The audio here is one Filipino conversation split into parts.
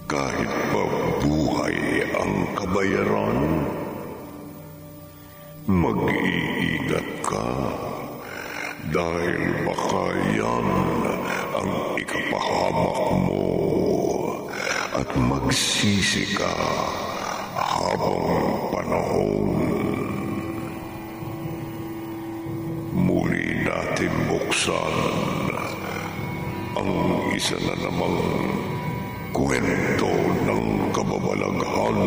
Kahit pa buhay ang kabayaran, mag-iingat ka dahil baka yan ang ikapahamak mo at magsisi ka habang panahon. Muli natin buksan ang isa na namang kwento ng kababalaghan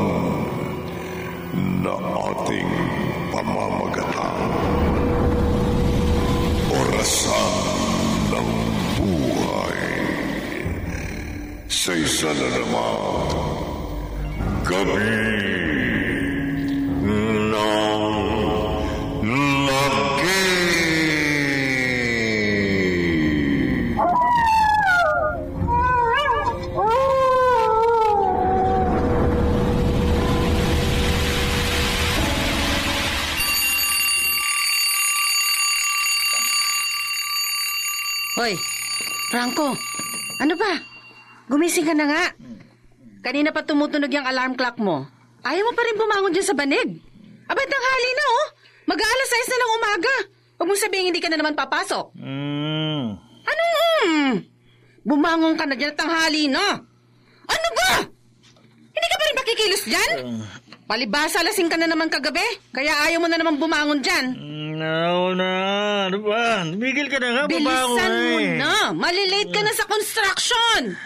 na ating pamamagatang Orasan ng Buhay. Sa isa na namang Gabi ng Lagi. Hoy, Franco, ano ba? Gumising ka na nga. Kanina pa tumutunog yung alarm clock mo. Ayaw mo pa rin bumangon dyan sa banig. Abay, tanghali na oh. Mag-aalas 6 na ng umaga. Huwag mong sabihin hindi ka na naman papasok. Anong bumangon ka na dyan at tanghali na. Ano ba? Hindi ka pa rin makikilos dyan? Palibasa lasing ka na naman kagabi. Kaya ayaw mo na naman bumangon dyan. No, na. Ano ba? Bigil ka na nga. Bilisan mo na. Malilate ka na sa construction.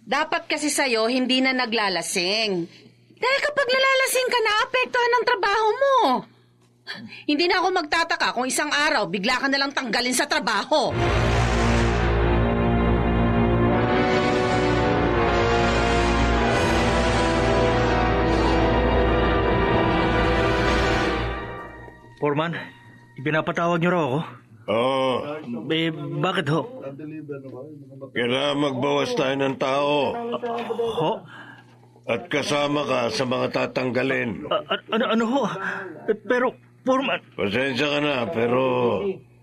Dapat kasi sa'yo, hindi na naglalasing. Dahil kapag nalalasing ka, naapektuhan ng trabaho mo. Hindi na ako magtataka kung isang araw, bigla ka nalang tanggalin sa trabaho. Foreman, ipinapatawag niyo raw ako? Oo. Bakit ho? Kailangan magbawas tayo ng tao. Ho? At kasama ka sa mga tatanggalin. Ano ho? Pero, Foreman... Pasensya ka na, pero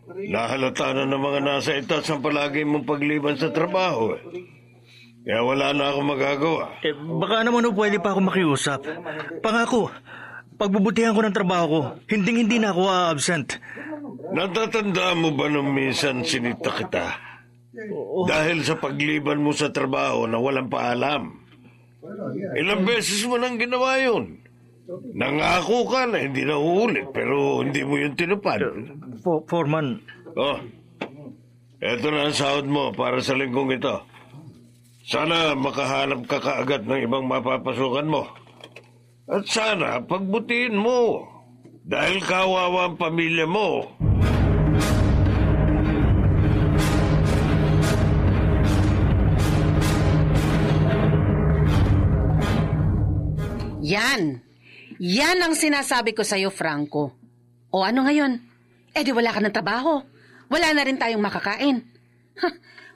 nahalata na ng mga nasa itas ang palagi mong pagliban sa trabaho. Kaya wala na akong magagawa. Baka naman ho pwede pa ako makiusap. Pangako, pagbubutihan ko ng trabaho ko, hindi na ako absent. Natatandaan mo ba nung minsan sinita kita? Dahil sa pagliban mo sa trabaho na walang paalam. Ilang beses mo nang ginawa yun. Nangako ka na hindi na uulit, pero hindi mo yun tinupad. Foreman. Eto na ang sahod mo para sa linggong ito. Sana makahanap ka kaagad ng ibang mapapasukan mo. At sana pagbutihin mo. Dahil kawawa ang pamilya mo. Yan ang sinasabi ko sa'yo, Franco. O ano ngayon? Di wala ka ng trabaho. Wala na rin tayong makakain.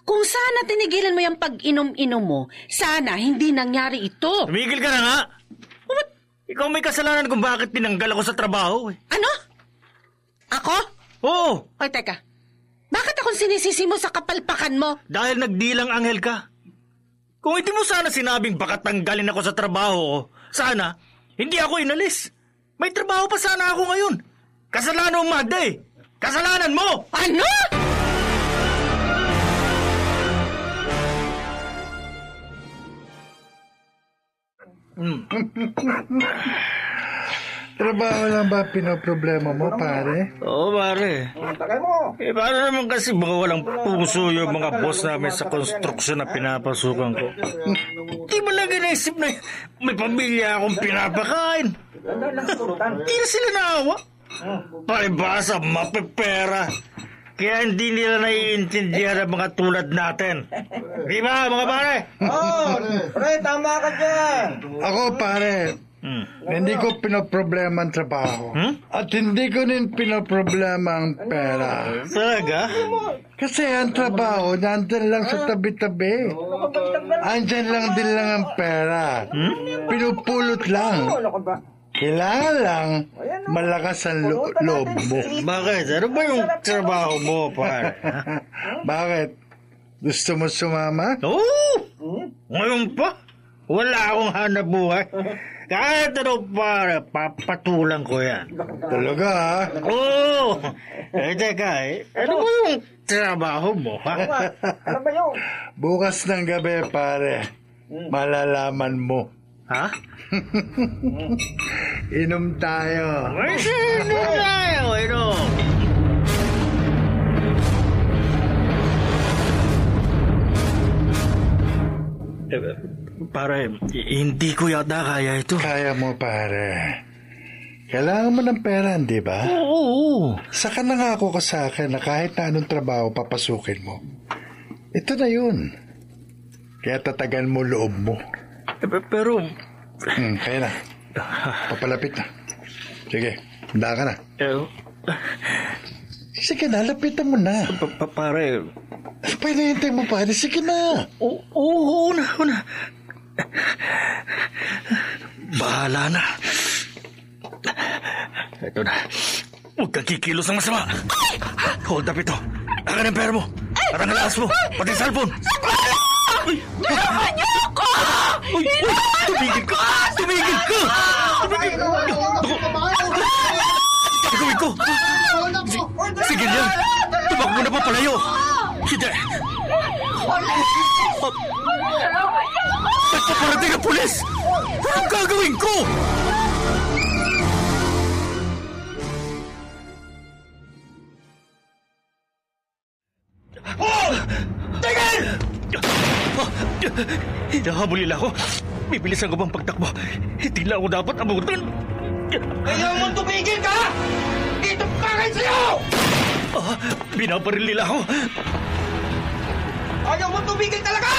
Kung sana tinigilan mo yung pag-inom-inom mo, sana hindi nangyari ito. Tumigil ka na nga. What? Ikaw may kasalanan kung bakit tinanggal ako sa trabaho. Ano? Ako? Oo. Oy, teka. Bakit akong sinisisi mo sa kapalpakan mo? Dahil nagdilang anghel ka. Kung hindi mo sana sinabing baka tanggalin ako sa trabaho, sana hindi ako inalis. May trabaho pa sana ako ngayon. Kasalanan mo, Magda eh. Kasalanan mo! Ano? Trabaho lang ba pinoproblema mo, pare? Oo, pare. Paano naman kasi mga walang puso yung mga boss namin sa konstruksyon na pinapasukan ko? Di mo lang inaisip na may pamilya akong pinapakain. Hindi na sila naawa. Palibasa, mapipera. Kaya hindi nila naiintindihan ang mga tulad natin. Di ba, mga pare? Pre, tama ka dyan. Ako, pare, hindi ko pinoproblema ang trabaho. At hindi ko rin pinoproblema ang pera. Talaga? Kasi ang trabaho, nandun lang sa tabi-tabi. Andyan lang din lang ang pera. Pinupulot lang. Kailangan lang malakas ang loob mo. Bakit? Ano ba yung trabaho mo, pare? Bakit? Gusto mo sumama? Oo! Ngayon pa, wala akong hanap buhay. Kahit ano pa, papatulang ko yan. Talaga, ha? Oo! Teka, ano ba yung trabaho mo, ha? Ano ba yun? Bukas ng gabi, pare. Malalaman mo. Ha? Inom tayo. Ay, sino tayo, Pare, hindi ko yata kaya ito. Kaya mo, pare. Kailangan mo ng pera, di ba? Oo. Saka nangako ka sa akin na kahit na anong trabaho papasukin mo. Ito na yun. Kaya tatagan mo loob mo. Pero... Kaya na. Papalapit na. Sige, handa ka na. Sige na, lapitan mo na. Pare... Pinahintay mo, pare. Sige na. Oo na. Bahala na. Ito na. Huwag kang kikilos ng masama. Hold up ito. Akin ang pera mo. Parang alaas mo. Pati cellphone. Tulungan niyo ako! Tumigil ka! Gagawin ko! Sige yan! Tumakbo na pa palayo! Hindi! Nagpaparating ang pulis! Anong gagawin ko? Tigil! Hinahabol nila ako. Bibilisan ko bang pagtakbo? Hindi lang ako dapat abutan. Ayaw mo tumigil ka! Dito pa kayo sa'yo! Binabaril nila ako. Ayaw mo tumigil talaga!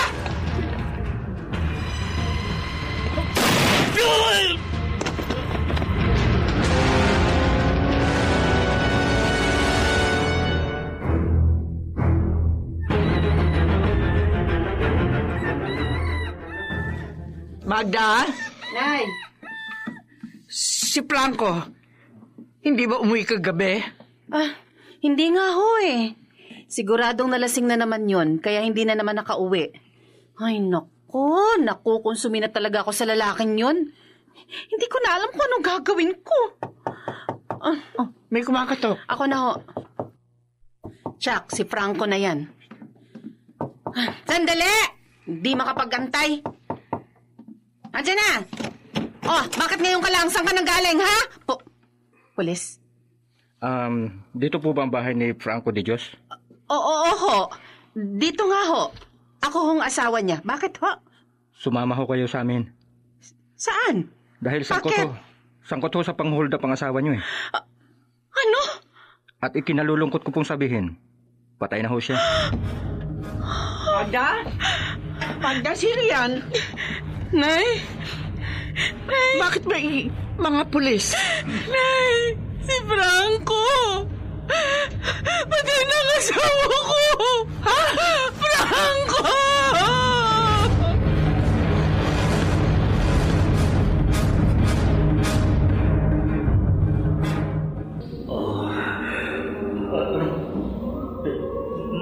Magda? Nay! Si Franco, hindi ba umuwi kagabi? Hindi nga ho eh. Siguradong nalasing na naman yon, kaya hindi na naman nakauwi. Ay, nakukonsumi na talaga ako sa lalaking yon. Hindi ko na alam kung anong gagawin ko. May kumakatok. Ako na ho. Chuck, si Franco na yan. Sandali! Hindi makapag-antay. Andiyan na! Bakit ngayon ka lang? Saan ka nang galing, ha? Pulis? Dito po ba ang bahay ni Franco de Dios? Oo, ho. Dito nga ho. Ako hong asawa niya. Bakit ho? Sumama ho kayo sa amin. Saan? Dahil sangkot ho sa pang-hold up ang asawa niyo eh. Ano? At ikinalulungkot ko pong sabihin, patay na ho siya. Magda? Magda, sino yan? Nay? Bakit ba mga pulis? Nay! Si Franco! Patay na ang asawa ko! Ha? Franco!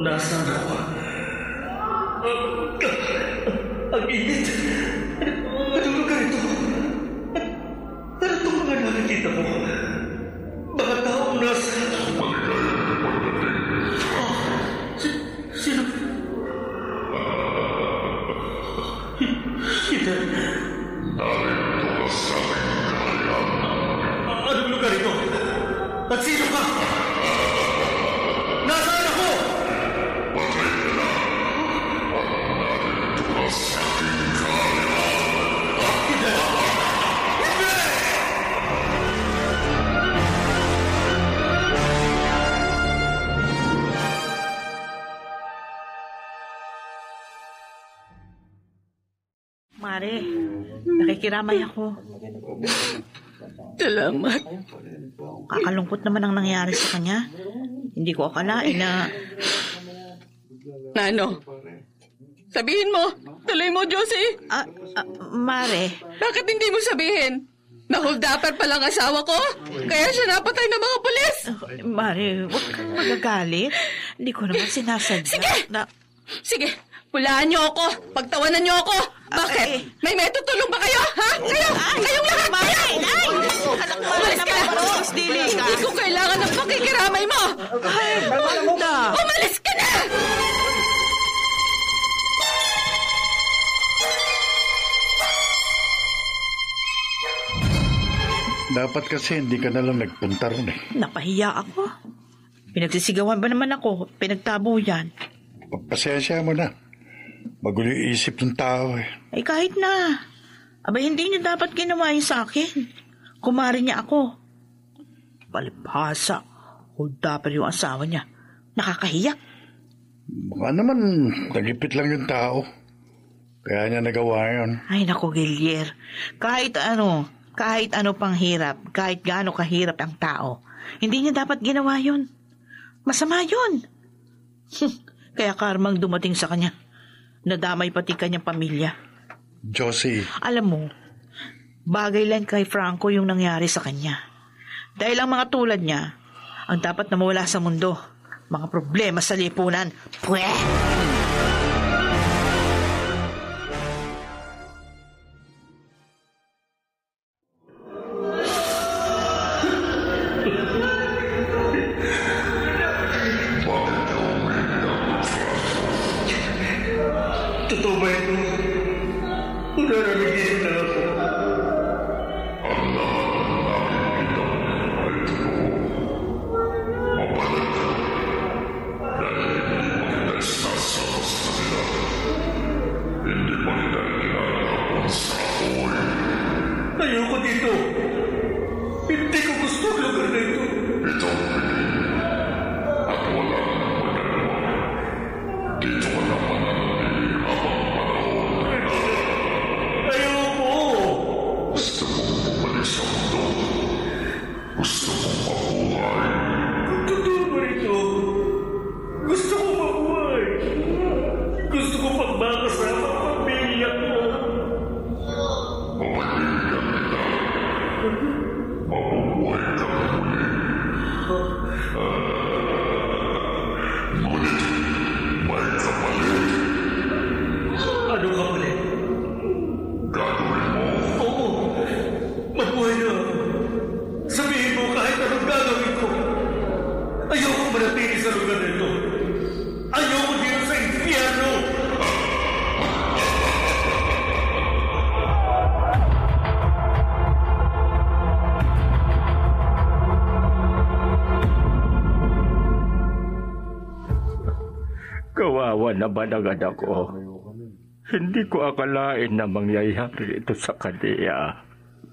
Nasaan ako? Ang init! Ano ka ito? Ano itong mga nakikita mo? Mga taong nasa... Sino? Hindi. Narito ka sa aking kahayaan. Anong lugar ito? At sino ka? Nasaan ako? Patay ka na. Narito ka sa aking kahayaan. Hindi! Hindi! Mare, nakikiramay ako. Salamat. Kakalungkot naman ang nangyari sa kanya. Hindi ko akalain na... Nano? Sabihin mo. Tuloy mo, Josie. Mare. Bakit hindi mo sabihin? Na-hold-upper palang asawa ko? Kaya siya napatay ng mga pulis? Mare, huwag kang magagalit. Hindi ko naman sinasadya. Sige! Sige, pulaan niyo ako. Pagtawanan niyo ako. Bakit? May tutulong ba kayo? Ha? Kayong lahat! Ay! Umalis ka na! Hindi ko kailangan ng pakikiramay mo! Umalis ka na! Dapat kasi hindi ka na lang nagpunta ron eh. Napahiya ako. Pinagsisigawan ba naman ako? Pinagtabo yan. Pasensya mo na. Magulo yung isip ng tao eh. Ay kahit na. Aba hindi niya dapat ginawa yun sa akin. Kumari niya ako. Palibhasa. Hulda pa yung asawa niya. Nakakahiya. Baka naman nagipit lang yung tao. Kaya niya nagawa yun. Ay naku, Gilier. Kahit ano pang hirap, kahit gaano kahirap ang tao, hindi niya dapat ginawa yun. Masama yun. Kaya karmang dumating sa kanya. Nadamay pati kanyang pamilya. Josie. Alam mo, bagay lang kay Franco yung nangyari sa kanya. Dahil ang mga tulad niya, ang dapat na mawala sa mundo. Mga problema sa lipunan. Pweh! Totoo ba ito? Nararigin na ako. Ang lahat ng nakikita ay totoo. Mapalat ka. Dahil hindi mo kita isasama sa kanila. Hindi mo kita kinatapon sa apoy. Ayoko dito. Hindi ko gusto ang lugar na ito. Ito ang piling. At wala nang magagawa. Dito ka na mananatili habang panahon. Ayoko! Gusto mong bumalik sa mundo. Gusto mong mabuhay. Kung totoo ba ito, gusto ko mabuhay. Gusto ko pagmakasama ang pamilya ko. Mabibigyan kita. Mabubuhay ka muli. Ngunit may kapalit. Ano ka ulit? Gagawin mo. Oo, mabuhay na. Sabihin mo kahit anong gagawin ko. Ayoko manatili sa lugar na ito. Ayoko dito sa impyerno. Kawawa naman ang anak ko. Hindi ko akalain na mangyayari ito sa kanya.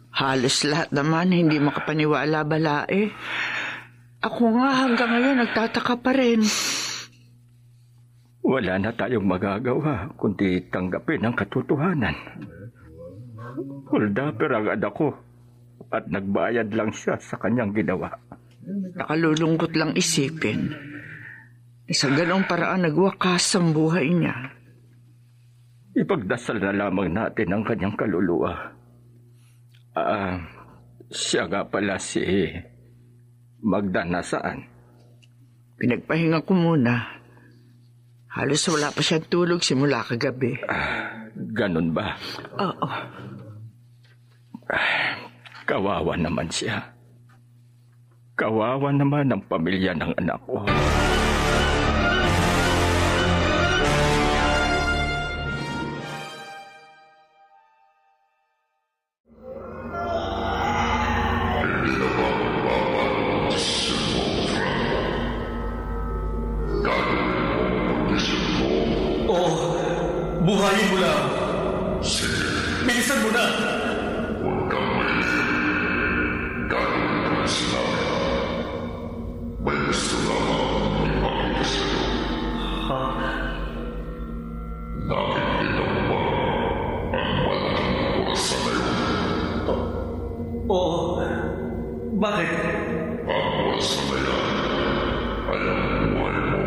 Halos lahat naman hindi makapaniwala balae. Ako nga hanggang ngayon nagtataka pa rin. Wala na tayong magagawa kundi tanggapin ang katotohanan. Huldaper ang anak ko at nagbayad lang siya sa kanyang ginawa. Nakalulungkot lang isipin. Sa ganong paraan nagwakas ang buhay niya. Ipagdasal na lamang natin ang kanyang kaluluwa. Siya nga pala si Magda nasaan? Pinagpahinga ko muna. Halos wala pa siyang tulog simula kagabi. Ganun ba? Oo. Kawawa naman siya. Kawawa naman ang pamilya ng anak ko. Buhayin mo lang. Sige. Bilisan mo na. Huwag kang mahilig. Gagawin ko na sila. May gusto lamang ipakita sa'yo. Nakikita mo ba ang malaking orasan na yun? Oo. Bakit? Ang orasan na yan ay ang buhay mo.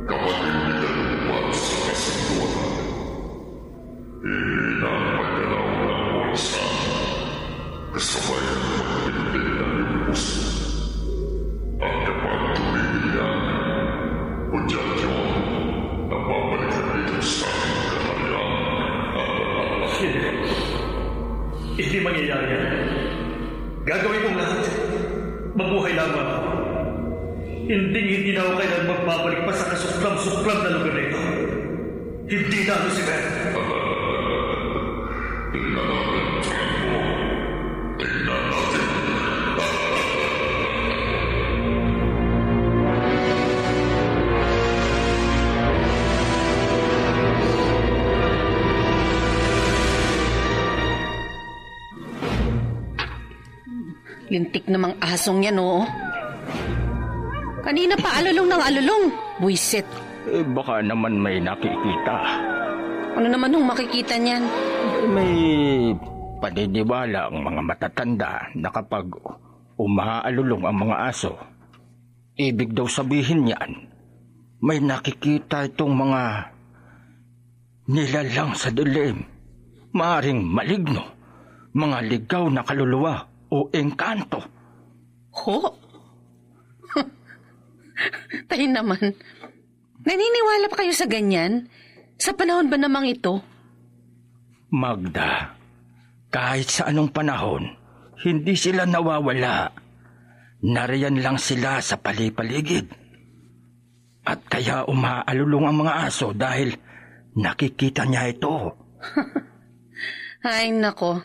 Kapag hindi ka lumabas sa kasunduan, hindi na ang paggalaw ng orasan kasabay ang magbibig ng iyong puso. At kapag tumigil yan, o dyan Hindi mangyayari yan. Gagawin kong lahat. Mabuhay lamang ako. Hindi na ako kailan magbabalik pa sa kasuklam-suklam na lugar na ito. Hindi na, Lucifer. Tingnan natin. Lintik namang asong yan, oo. Kanina pa alulong ng alulong. Buisit. Baka naman may nakikita. Ano naman hong makikita niyan? May paniniwala ang mga matatanda na kapag umaalulong ang mga aso, ibig daw sabihin niyan, may nakikita itong mga nilalang sa dilim, maaring maligno, mga ligaw na kaluluwa o engkanto. Ho? Tayo naman. Naniniwala pa kayo sa ganyan? Sa panahon ba namang ito? Magda, kahit sa anong panahon, hindi sila nawawala. Nariyan lang sila sa palipaligid. At kaya umaalulong ang mga aso dahil nakikita niya ito. Ay, nako.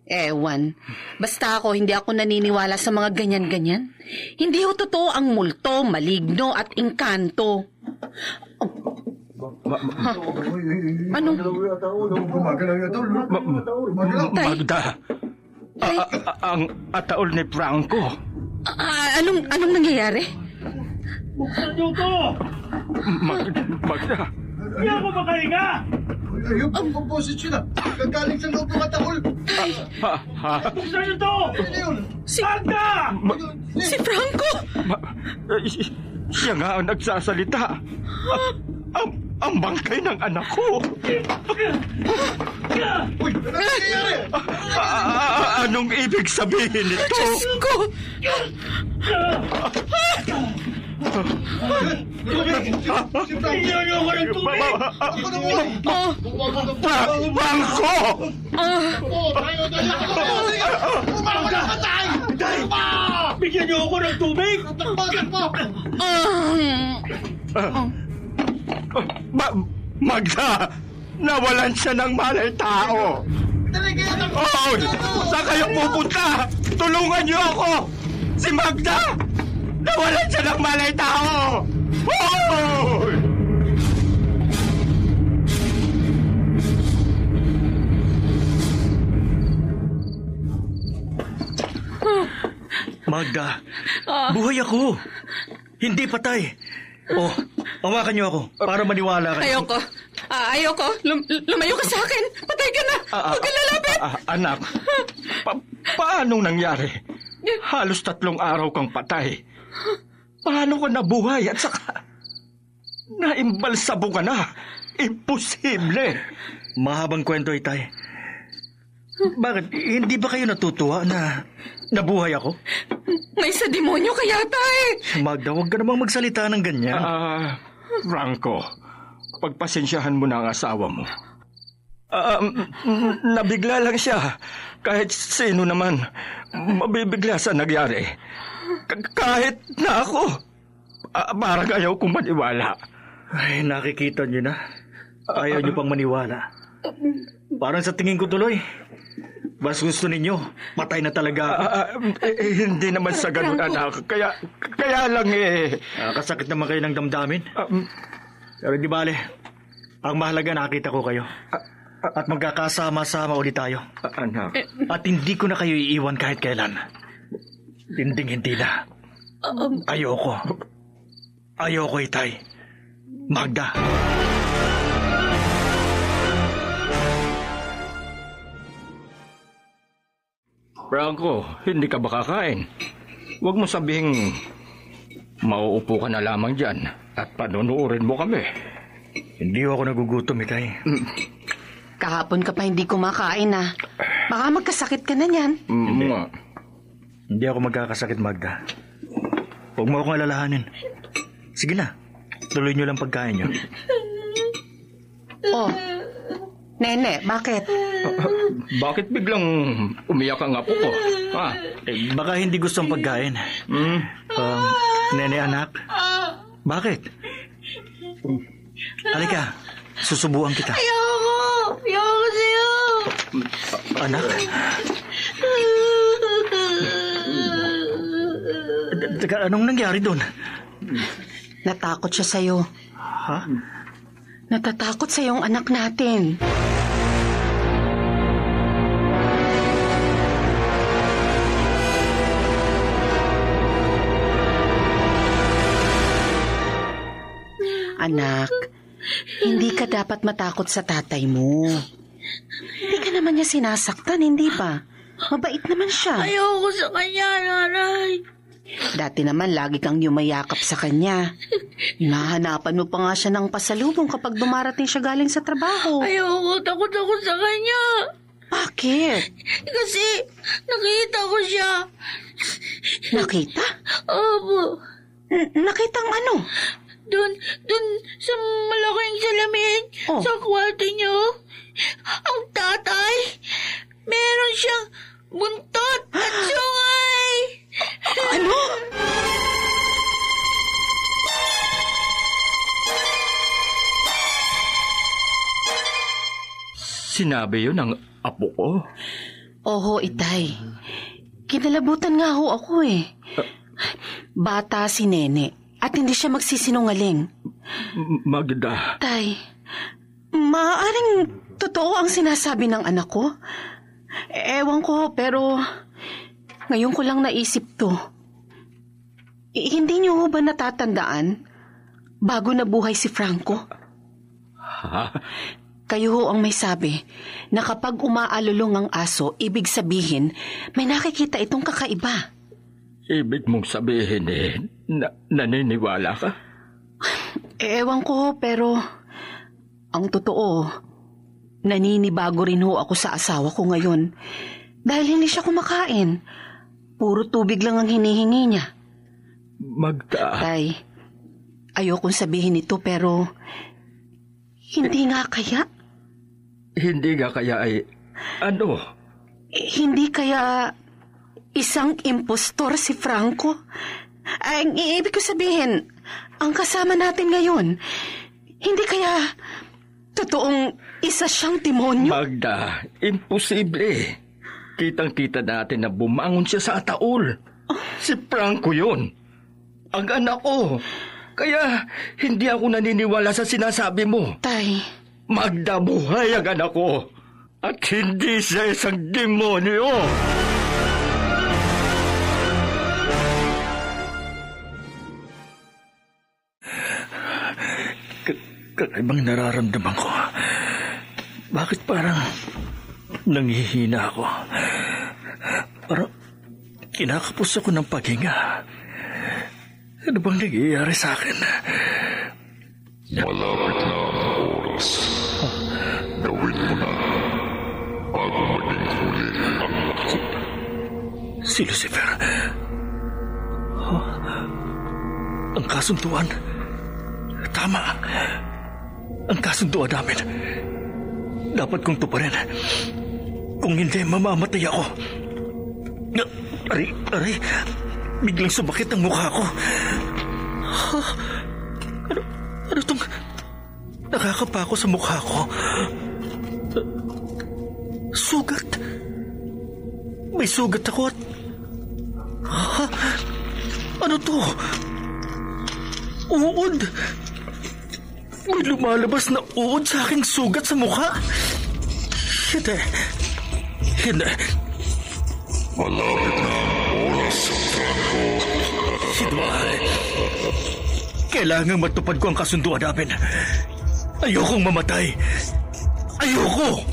Ewan. Basta hindi ako naniniwala sa mga ganyan-ganyan. Hindi ho totoo ang multo, maligno at engkanto. Ano? Magda, ang ataol ni Franco. Anong nangyayari? Buksan niyo ko! Magda. Hindi ako makahinga! Ayun pong composition na. Gagaling sa loob ng ataol. Buksan niyo to! Magda! Si Franco! Siya nga ang nagsasalita. Ang bangkay ng anak ko. Uy, ano nangyayari? Anong ibig sabihin nito? Diyos ko! Iyan niyo ako ng tubig! Bangko! Bigyan niyo ako ng tubig! Magda! Nawalan siya ng malay tao! Oh, saan kayo pupunta? Tulungan niyo ako! Si Magda! Nawalan siya ng malay tao! Oh! Magda, buhay ako. Hindi patay. Oh, hawakan niyo ako para maniwala kayo. Ayoko. Lumayo ka sa akin. Patay ka na. Huwag ka lalapit. Anak, paanong nangyari? Halos 3 araw kang patay. Paano ka nabuhay at saka naimbalsabo ka na? Imposible. Mahabang kwento, Itay. Bakit? Hindi ba kayo natutuwa na nabuhay ako? May sa demonyo ka yata eh. Magda, huwag ka namang magsalita ng ganyan. Franco, pagpasensyahan mo na ang asawa mo. Nabigla lang siya. Kahit sino naman, mabibigla sa nangyari. Kahit na ako. Parang ayaw kong maniwala. Ay, nakikita niyo na. Ayaw niyo pang maniwala. Parang sa tingin ko tuloy, mas gusto ninyo, patay na talaga. Hindi naman sa ganun, anak. Kaya lang kasakit naman kayo ng damdamin. Pero di bale, ang mahalaga nakita ko kayo. At magkakasama-sama ulit tayo. Anak. At hindi ko na kayo iiwan kahit kailan. Hindi na. Ayoko, Itay. Magda. Franco, hindi ka ba kakain? Huwag mo sabihing mauupo ka na lamang dyan at panunuorin mo kami. Hindi ako nagugutom, Itay. Kahapon ka pa hindi kumakain ah. Baka magkasakit ka na niyan. Hindi ako magkakasakit, Magda. Huwag mo akong alalahanin. Sige na, tuloy niyo lang pagkain niyo. Oh, Nene, bakit? Bakit biglang umiyak ang apo ko? Baka hindi gustong pagkain. Nene anak, bakit? Halika, susubuan kita. Ayoko sa'yo. Anak? Teka, anong nangyari doon? Natakot siya sa'yo. Ha? Natatakot sa yung anak natin. Anak, hindi ka dapat matakot sa tatay mo. Hindi ka naman niya sinasaktan, hindi ba? Mabait naman siya. Ayoko sa kanya, nanay. Dati naman lagi kang yumayakap sa kanya. Hinahanapan mo pa nga siya ng pasalubong kapag dumarating siya galing sa trabaho. Ayoko, takot ako sa kanya. Bakit? Kasi nakita ko siya. Nakita? Opo. Nakitang ano? Doon sa malaking salamin, sa kwarto niyo. Ang tatay, meron siyang buntot at sungay. Ano? Sinabi yun ng apo ko? Oho, Itay. Kinalabutan nga ho ako eh. Bata si Nene at hindi siya magsisinungaling. Magda. Tay, maaaring totoo ang sinasabi ng anak ko? Ewan ko, pero ngayon ko lang naisip to. Hindi niyo ho ba natatandaan bago nabuhay si Franco? Ha? Kayo ho ang may sabi na kapag umaalulong ang aso, ibig sabihin may nakikita itong kakaiba. Ibig mong sabihin naniniwala ka? Ewan ko ho, pero ang totoo, naninibago rin ho ako sa asawa ko ngayon. Dahil hindi siya kumakain. Puro tubig lang ang hinihingi niya. Magda. Tay, ayokong sabihin ito pero hindi nga kaya? Hindi nga kaya ay ano? Hindi kaya isang impostor si Franco? Ang ibig ko sabihin, ang kasama natin ngayon, hindi kaya totoong isa siyang demonyo? Magda, imposible. Kitang-kita natin na bumangon siya sa ataol. Si Franco yun. Ang anak ko. Kaya hindi ako naniniwala sa sinasabi mo. Tay. Magda, buhay ang anak ko. At hindi siya isang demonyo. Kakaibang nararamdaman ko. Bakit parang nanghihina ako? Parang kinakapos ako ng paghinga. Ano bang nangyayari sa akin? Malapit na ang oras. Gawin mo na bago maging huli ang lahat. Si Lucifer. Ang kasunduan. Tama. Ang kasunduan namin. Dapat kong tuparin. Kung hindi, mamamatay ako. Aray. Biglang sumakit ang mukha ko. Ano tong nakakapa ko sa mukha ko? Sugat. May sugat ako at... Ano to? Uod. May lumalabas na uod sa aking sugat sa mukha. Hindi. Malapit na ang oras, Franco. Kailangan matupad ko ang kasunduan namin. Ayokong mamatay. Ayoko!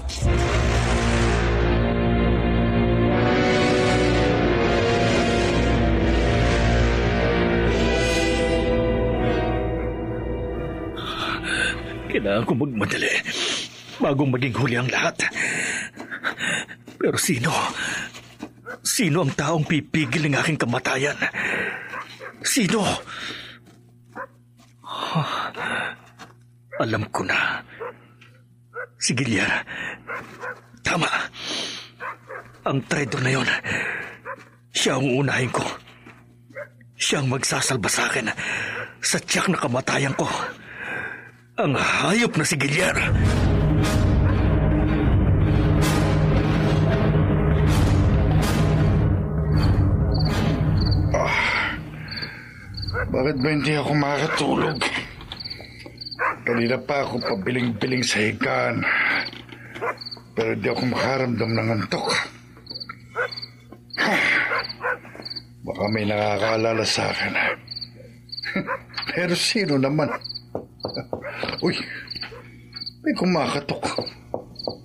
Kailangan ko magmadali bagong maging huli ang lahat. Pero sino? Sino ang taong pipigil ng aking kamatayan? Sino? Alam ko na. Si Gilyar. Tama. Ang traidor na yon. Siya ang uunahin ko. Siya ang magsasalba sa akin sa tiyak na kamatayan ko. Ang hayop na si Gilyar. Bakit ba hindi ako makatulog? Kanina pa ako pabiling-biling sa higaan. Pero di ako makaramdam ng antok. Baka may nakakaalala sa akin. Pero sino naman? Uy, may kumakatok.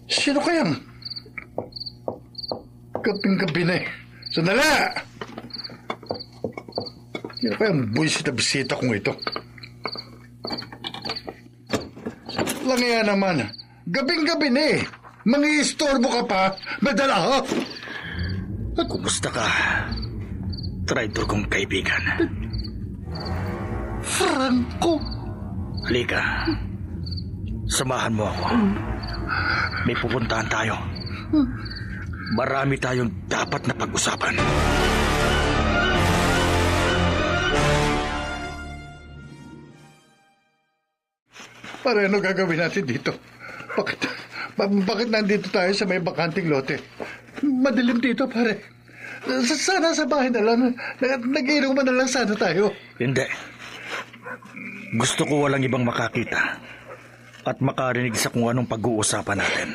Sino kayang? Gabing-gabi na eh. Sandali! Sino kayang buwisit na bisita kong ito? Langya naman. Gabing-gabi na eh. Mangi-istorbo ka pa. Madala ha? Kumusta ka? Traidor kong kaibigan. Franco. Halika. Samahan mo ako. May pupuntahan tayo. Marami tayong dapat na pag-usapan. Pare, ano gagawin natin dito? Bakit nandito tayo sa may bakanting lote? Madilim dito, pare. Sana sa bahay na lang. Nag-iinuman na lang sana tayo. Hindi. Gusto ko walang ibang makakita at makarinig sa kung anong pag-uusapan natin.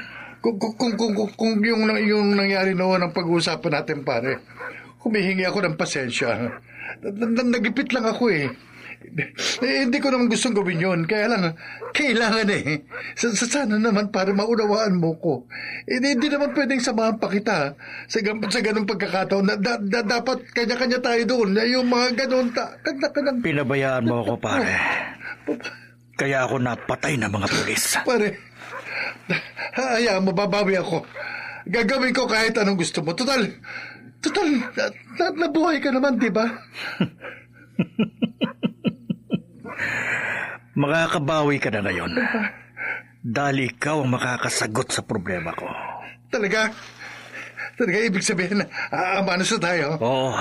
Kung yung nangyari noon ang pag-uusapan natin, pare, humihingi ako ng pasensya. Nagipit lang ako eh. Hindi ko naman gustong gawin yun. Kaya lang, kailangan eh. Sana naman para maunawaan mo ko. Hindi naman pwedeng samahan pa kita sa ganung pagkakataon. Dapat kanya-kanya tayo doon. Yung mga ganun. Pinabayaan mo ako, pare. Kaya ako napatay ng mga pulis. Pare, hayaan mo, babawi ako. Gagawin ko kahit anong gusto mo. Total, nabuhay ka naman, di ba? Makakabawi ka na ngayon. Dahil ikaw ang makakasagot sa problema ko. Talaga? Talaga ibig sabihin na amanos na tayo? Oo.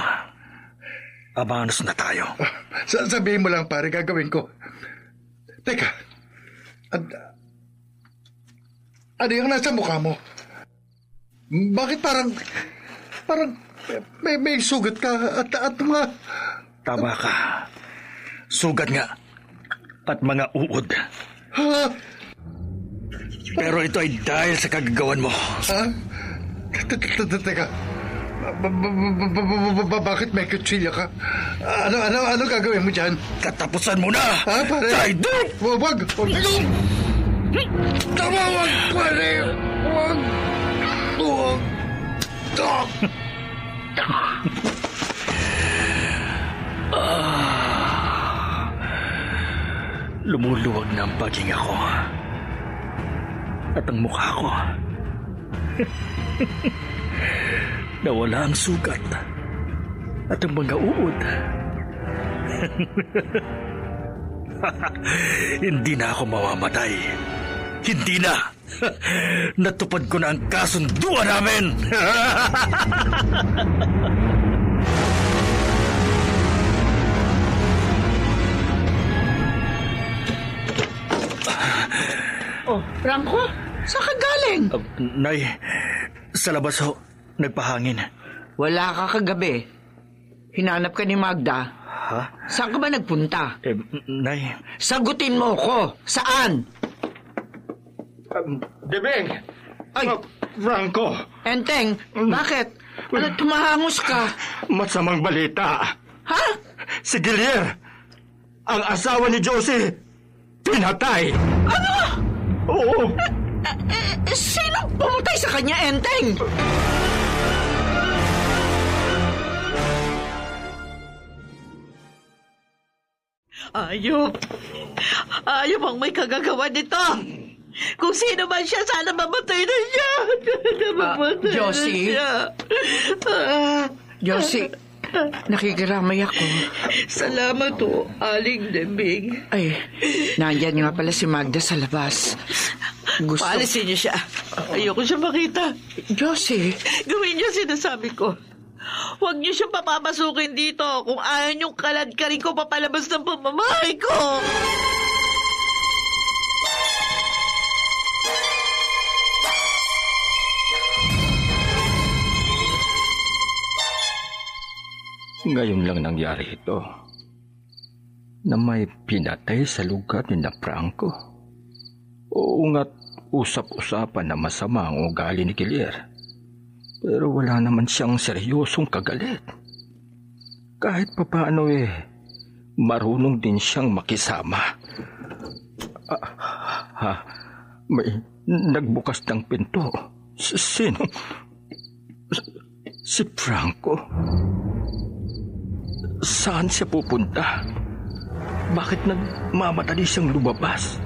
Amanos na tayo. Sabihin mo lang, pare, gagawin ko. Teka. Ano yung nasa mukha mo? Bakit parang may sugat ka at mga... Tama ka. Sugat nga. At mga uod. Ha? Pero ito ay dahil sa kagagawan mo. Ha? Teka. Bakit may kutsilya ka? Ano gagawin mo dyan? Katapusan mo na! Ha, pare? Traidor! Wag! Tama, wag, pare! Wag! Lumuluwag na ang paghinga ko. At ang mukha ko. Nawala ang sugat. At ang mga uod. Hindi na ako mamamatay. Hindi na. Natupad ko na ang kasunduan namin. Oh, Franco? Saan ka galing? Nay, sa labas ho, nagpahangin. Wala ka kagabi. Hinanap ka ni Magda. Ha? Saan ka ba nagpunta? Nay. Sagutin mo ko. Saan? Debeng! Ay! Franco! Enteng, bakit? Ano, tumahangos ka? Masamang balita. Ha? Si Gilyar, ang asawa ni Josie, pinatay. Ano? Oo. Sino pumatay sa kanya, Enteng? Ayop! Ayop ang may kagagawa nito! Kung sino man siya, sana mamatay na siya! Mamatay Josie? na siya! Josie, nakikiramay ako. Salamat o, Aling Debing. Ay, nandyan nga pala si Magda sa labas. Gusto... Paalisin niyo siya. Ayoko siya makita. Josie. Gawin niyo sinasabi ko. Huwag niyo siya papapasukin dito kung ayaw niyong kaladkarin ko papalabas ng pamamahay ko. Ngayon lang nangyari ito, na may pinatay sa lugar ni na Franco. Oo nga't usap-usapan na masama ang ugali ni Gilear. Pero wala naman siyang seryosong kagalit. Kahit papaano marunong din siyang makisama. May nagbukas ng pinto. Sino? Si Franco. Saan siya pupunta? Bakit nagmamadali siyang lumabas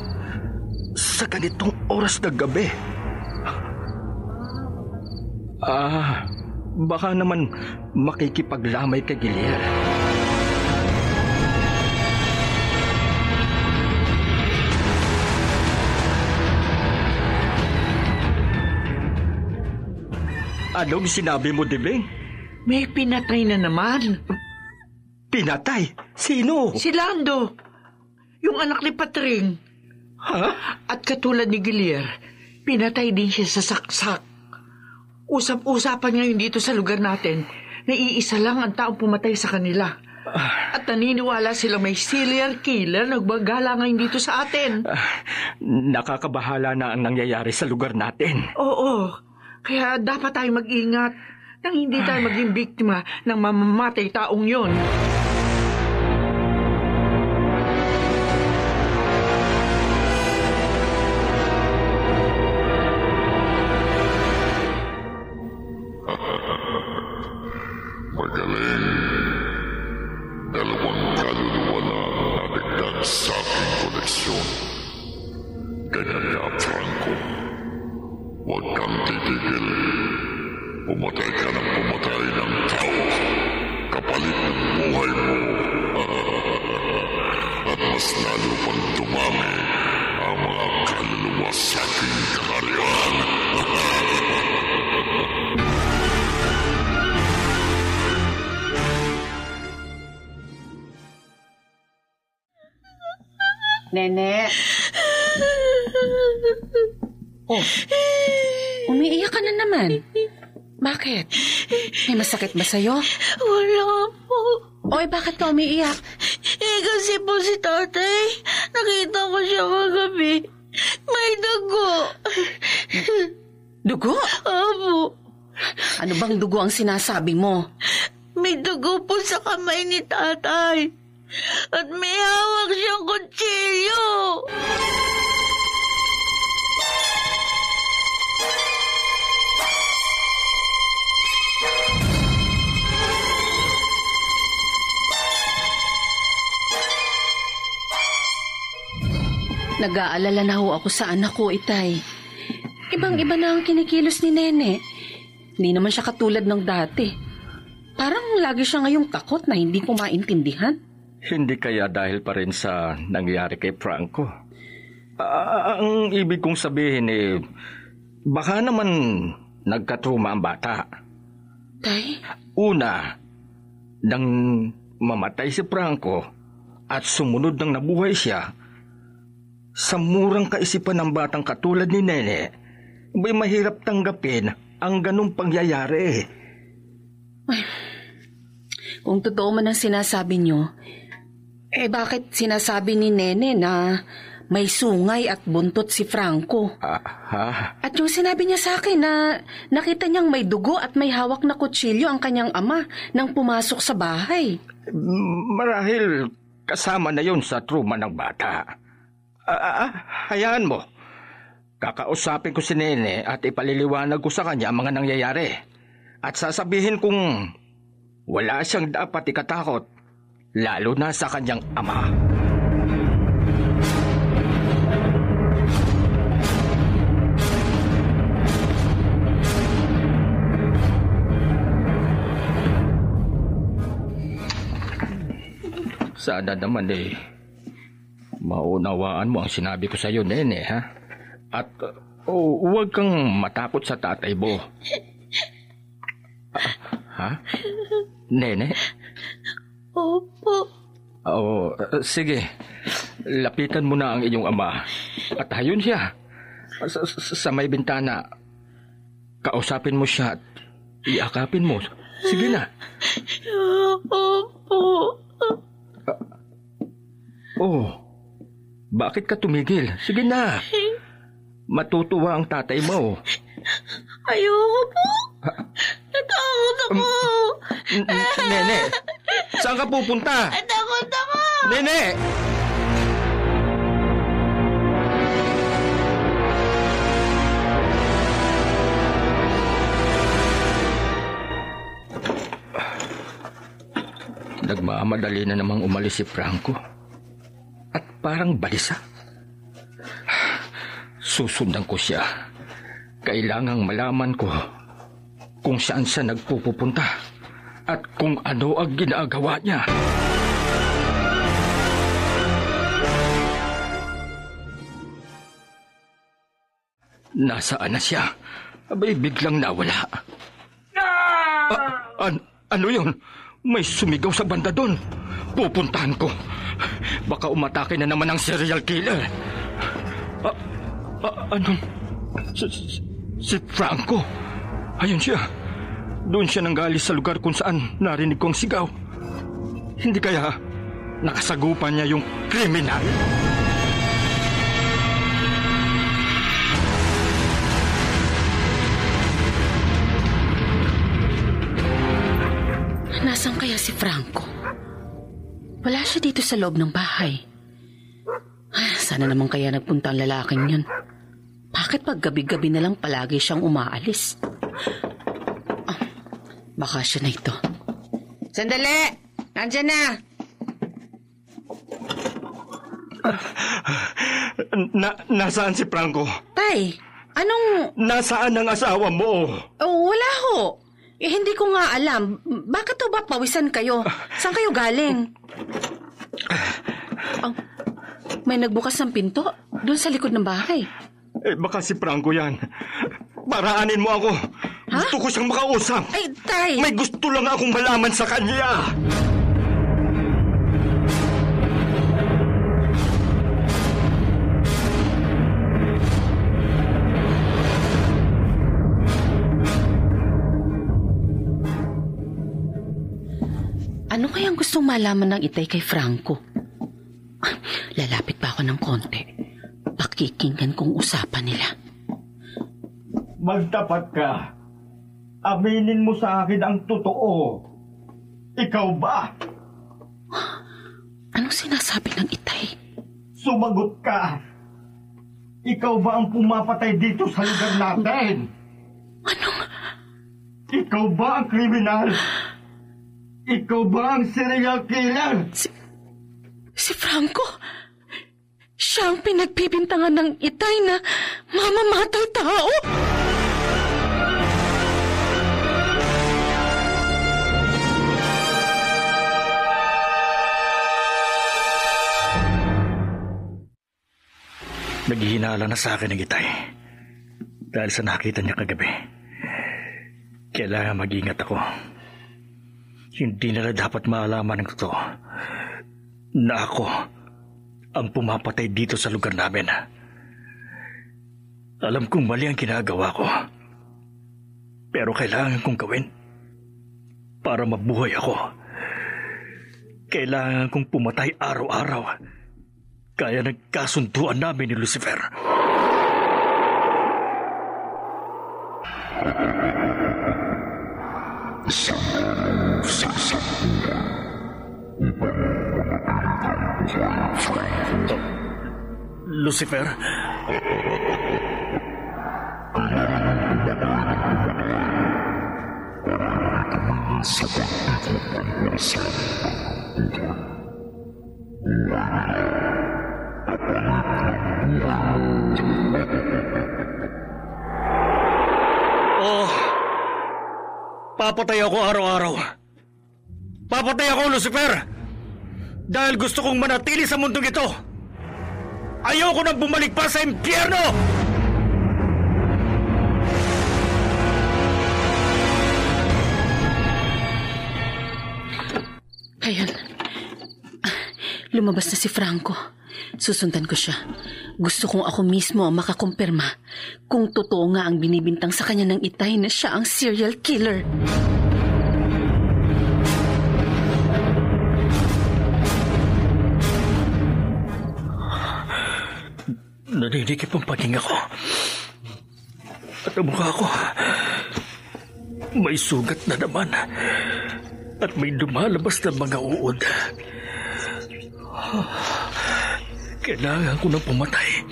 sa ganitong oras na gabi? Baka naman makikipaglamay kay Gilear. Anong sinabi mo, Dibling? May pinatay na naman. Pinatay? Sino? Si Lando. Yung anak ni Patring. Ha? At katulad ni Gilear, pinatay din siya sa saksak. Usap-usapan ngayon dito sa lugar natin na iisa lang ang taong pumatay sa kanila. At naniniwala sila may serial killer nagbagala ngayon dito sa atin. Nakakabahala na ang nangyayari sa lugar natin. Oo. Kaya dapat tayo mag-ingat nang hindi tayo maging biktima ng mamamatay taong yon. Magaling. Dalawang kaluluwa na nadagdag sa aking koleksyon. Ganyan ka, Franco. Huwag kang titigil. Pumatay ka ng pumatay ng tao. Kapalit ng buhay mo. At mas lalo pang dumami ang mga kaluluwa sa aking kaharian. Nene. Oh, umiiyak ka na naman. Bakit? May masakit ba sa'yo? Wala po. Oy, bakit ka umiiyak? Kasi po si tatay, nakita ko siya kagabi. May dugo. Dugo? Opo. Ano bang dugo ang sinasabi mo? May dugo po sa kamay ni tatay. At may hawak siyang kutsilyo. Nag-aalala na ho ako sa anak ko, Itay. Ibang-iba na ang kinikilos ni Nene. Hindi naman siya katulad ng dati. Parang lagi siya ngayong takot na hindi ko maintindihan. Hindi kaya dahil pa rin sa nangyari kay Franco? Ang ibig kong sabihin baka naman nagkatruma ang bata. Tay? Una, nang mamatay si Franco at sumunod nang nabuhay siya, sa murang kaisipan ng batang katulad ni Nene, may mahirap tanggapin ang ganung pangyayari. Ay, kung totoo man ang sinasabi niyo, bakit sinasabi ni Nene na may sungay at buntot si Franco? At yung sinabi niya sa akin na nakita niyang may dugo at may hawak na kutsilyo ang kanyang ama nang pumasok sa bahay. Marahil kasama na yon sa trauma ng bata. Hayaan mo. Kakausapin ko si Nene at ipaliliwanag ko sa kanya ang mga nangyayari. At sasabihin kong wala siyang dapat ikatakot, lalo na sa kanyang ama. Sana naman maunawaan mo ang sinabi ko sa iyo, Nene, ha? At huwag kang matakot sa tatay mo. Ha? Nene? Opo. Sige. Lapitan mo na ang inyong ama. At hayun siya. Sa may bintana. Kausapin mo siya at iakapin mo. Sige na. Opo. Bakit ka tumigil? Sige na. Matutuwa ang tatay mo. Ayoko po. Natakot ako. Nene, saan ka pupunta? Natakot ako. Nene! Nagmamadali na namang umalis si Franco. At parang balisa. Susundan ko siya. Kailangang malaman ko kung saan siya nagpupunta at kung ano ang ginagawa niya. Nasaan na siya? Abay, biglang nawala. Ano yun? May sumigaw sa banda doon. Pupuntahan ko. Baka umatake na naman ang serial killer. Ano? Si Franco. Ayun siya. Doon siya nanggalis sa lugar kung saan narinig kong sigaw. Hindi kaya nakasagupan niya yung kriminal? Nasaan kaya si Franco? Wala siya dito sa loob ng bahay. Sana naman kaya nagpunta ang lalaking yun. Bakit pag gabi-gabi na lang palagi siyang umaalis? Baka siya na ito. Sandali! Nandiyan na! Nasaan si Franco? Tay, anong... Nasaan ang asawa mo? Wala ho. Hindi ko nga alam. Bakit to ba pawisan kayo? Saan kayo galing? May nagbukas ng pinto doon sa likod ng bahay. Baka si Franco yan. Paraanin mo ako. Ha? Gusto ko siyang makausap. Ay, tay! May gusto lang akong malaman sa kanya. Ano kayang gustong malaman ng itay kay Franco? Lalapit pa ako ng konti. Pakikinggan kong usapan nila. Magtapat ka. Aminin mo sa akin ang totoo. Ikaw ba? Anong sinasabi ng itay? Sumagot ka. Ikaw ba ang pumapatay dito sa lugar natin? Anong? Ikaw ba ang kriminal? Ikaw ba ang serial killer? Si Franco? Siya ang pinagbibintangan ng itay na mamamatay tao? Naghihinala na sa akin ng itay dahil sa nakita niya kagabi. Kailangan mag-ingat ako. Hindi nila dapat maalaman ng totoo na ako ang pumapatay dito sa lugar namin. Alam kong mali ang ginagawa ko, pero kailangan kong gawin para mabuhay ako. Kailangan kong pumatay araw-araw, kaya nagkasunduan namin ni Lucifer. Lucifer? Papatay ako araw-araw. Papatay ako, Lucifer! Dahil gusto kong manatili sa mundong ito. Ayoko nang bumalik pa sa impyerno! Ayun. Lumabas na si Franco. Susundan ko siya. Gusto kong ako mismo ang makakumpirma kung totoo nga ang binibintang sa kanya ng Itay na siya ang serial killer. Naninikip ang paninga ko. At ang mukha ko, may sugat na naman. At may lumalabas na mga uod. Kailangan ko nang pumatay.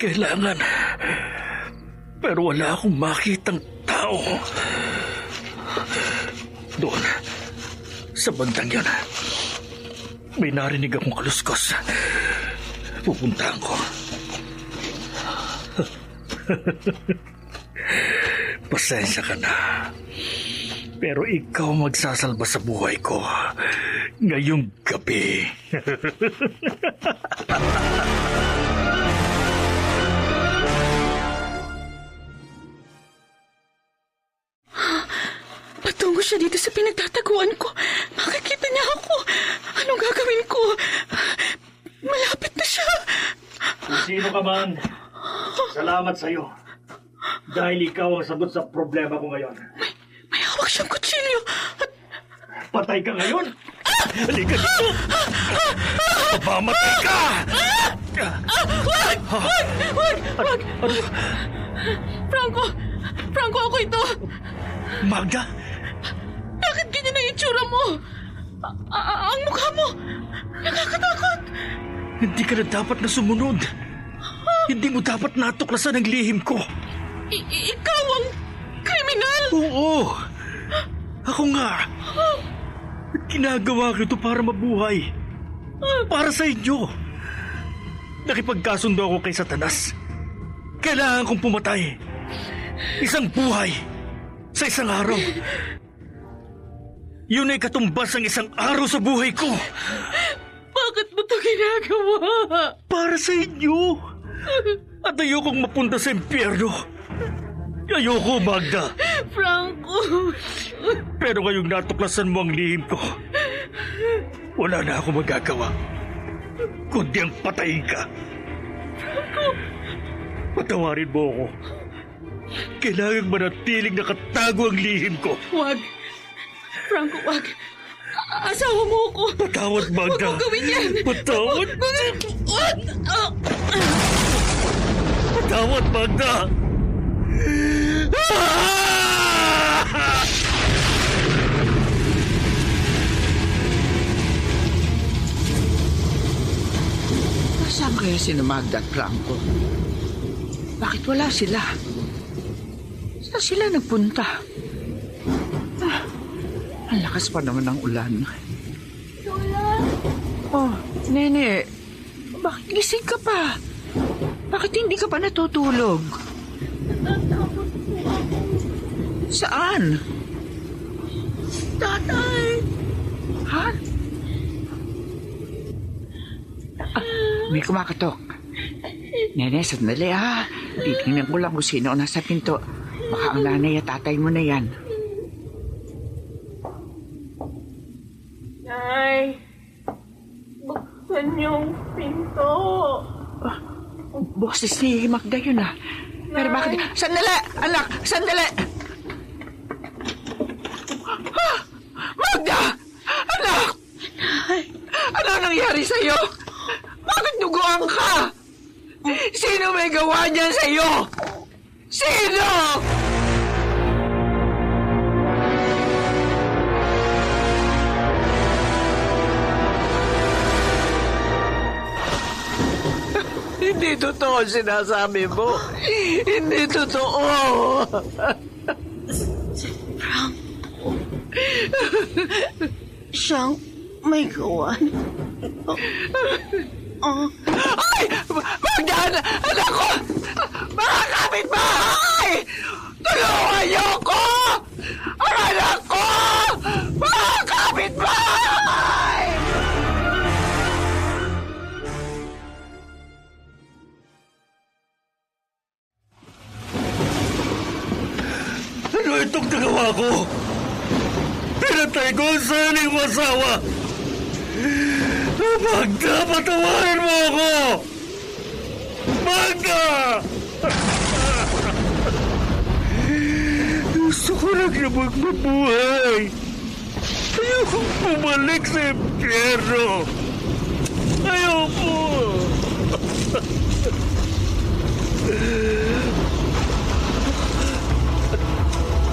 Kailangan. Pero wala akong makitang tao. Doon, sa bandang yun, may narinig akong kaluskos. Pupuntahan ko. Pasensya ka na. Pero ikaw magsasalba sa buhay ko ngayong gabi. Patungo siya dito sa pinagtataguan ko. Makikita niya ako. Anong gagawin ko? Malapit na siya. Kung sino ka man, salamat sa'yo. Dahil ikaw ang sagot sa problema ko ngayon. May hawak siyang kutsilyo. Patay ka ngayon? Halika dito! Mamatay ka! Wag! Ano? Franco, ako ito. Magda? Bakit ganyan ang itsura mo? Ang mukha mo, nakakatakot. Hindi ka na dapat na sumunod. Hindi mo dapat natuklasan ang lihim ko. Ikaw ang kriminal? Oo. Ako nga. At ginagawa ko ito para mabuhay. Para sa inyo. Nakipagkasundo ako kay Satanas. Kailangan kong pumatay. Isang buhay sa isang araw. Yun ay katumbas ng isang araw sa buhay ko. Bakit mo ito ginagawa? Para sa inyo. At ayokong mapunta sa impyerno. Ayoko, Magda. Franco. Pero ngayong natuklasan mo ang lihim ko, wala na ako magagawa. Kundi ang patayin ka. Franco. Patawarin mo ako. Kailangang manatiling nakatago ang lihim ko. Wag. Franco, wag. Asawa mo ako. Patawad, Magda. Huwag mo gawin yan. Patawad. Wag. Patawad, Magda. Nasaan kaya si Magda at Franco? Bakit wala sila? Saan sila nagpunta? Ang lakas pa naman ng ulan. Oh, Nene, bakit gising ka pa? Bakit hindi ka pa natutulog? Saan? Tatay. Ha? May kumakatok. Nene, sandali ha. Titingnan ko lang kung sino ang nasa pinto. Baka ang nanay at tatay mo na yan. Nay, buksan yung pinto. Boses ni Magda yun ah. Pero bakit? Sandali! Anak! Sandali! Ah! Magda! Anak! Ano nangyari sa'yo? Bakit duguan ka? Sino may gawa niyan sa'yo? Sino? Hindi totoo ang sinasabi mo. Hindi totoo. Frank. Siyang may gawa. Ay! Magdaan! Anak ko! Mga kapitbahay! Tulungan niyo ko! Ang anak ko! Mga kapitbahay! Ano itong nagawa ko? pinatay ko ang sarili kong asawa. Magda, patawarin mo ako! Magda! Gusto ko lang na magmabuhay. Ayokong bumalik sa impyerno. Ayoko.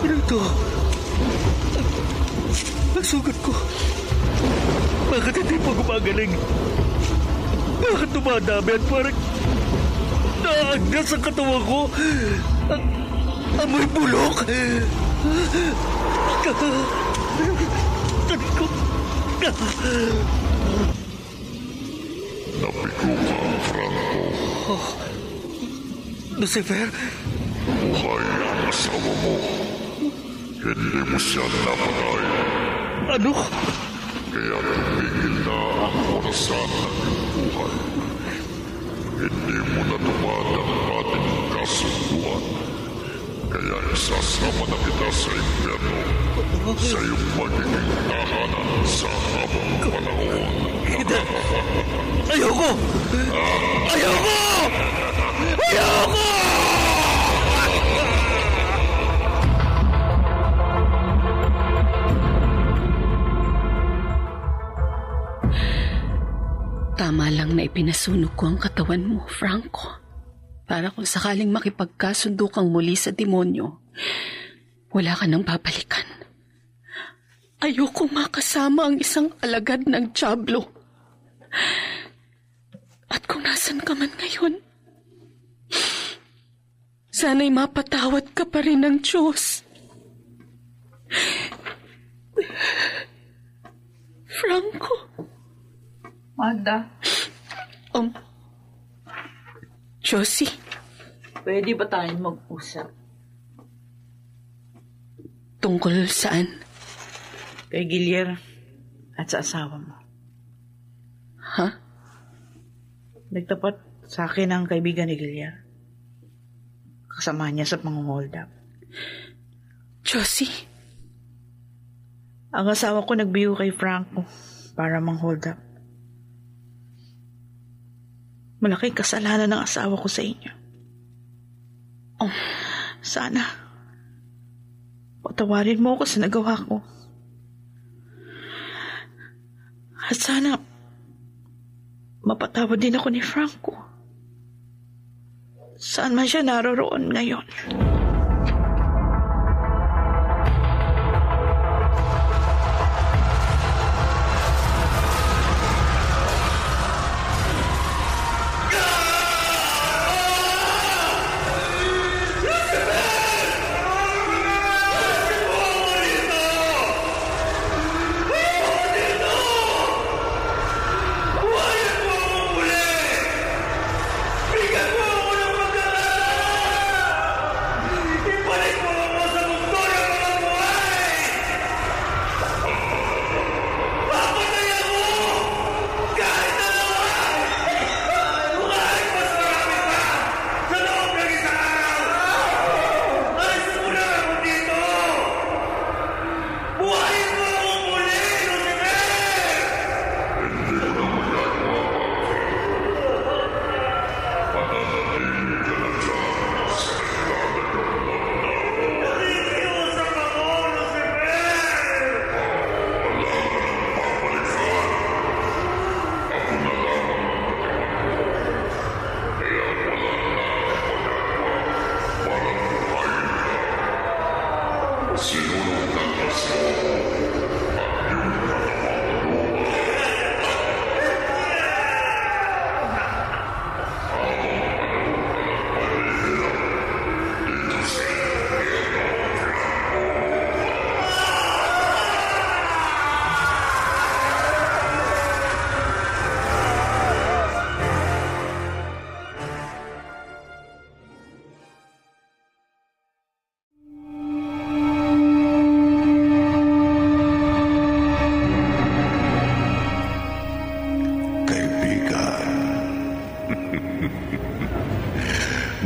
Ano ito? Ang sugat ko. Bakit hindi pa gumagaling? Bakit dumadami at parang naagdas ang katawan ko? Amoy bulok. Tabi ko. Nabigo ka, Franco. Lucifer? Buhay ang asawa mo. Hindi mo siya napatay. Ano? Kaya tumigil na ang orasan ng iyong buhay. Hindi mo natupad ang ating kasunduan. Kaya isasama na kita sa impyerno sa iyong magiging tahanan sa habang panahon. Ayoko! Ayoko! Ayoko! Tama lang na ipinasunog ko ang katawan mo, Franco. Para kung sakaling makipagkasundo kang muli sa demonyo, wala ka nang babalikan. Ayokong makasama ang isang alagad ng Diablo. At kung nasan ka man ngayon, sana'y mapatawad ka pa rin ng Diyos. Franco. Magda. Josie. Pwede ba tayong mag-usap? Tungkol saan? Kay Gilier at sa asawa mo. Ha? Nagtapat sa akin ang kaibigan ni Gilier. Kasama niya sa pang-hold up. Josie? Ang asawa ko nagbiyo kay Franco para mang-hold up. Malaking kasalanan ng asawa ko sa inyo. Sana patawarin mo ako sa nagawa ko. At sana mapatawad din ako ni Franco. Saan man siya naroroon ngayon.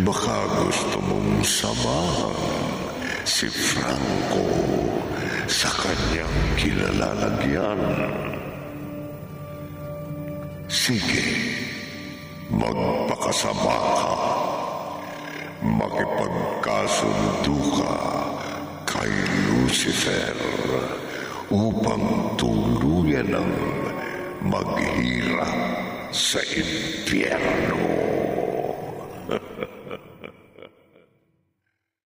Baka gusto mong samahan si Franco sa kanyang kinalalagyan. Sige, magpakasama ka. Makipagkasundo ka kay Lucifer upang tuluyan ng maghirap sa impyerno.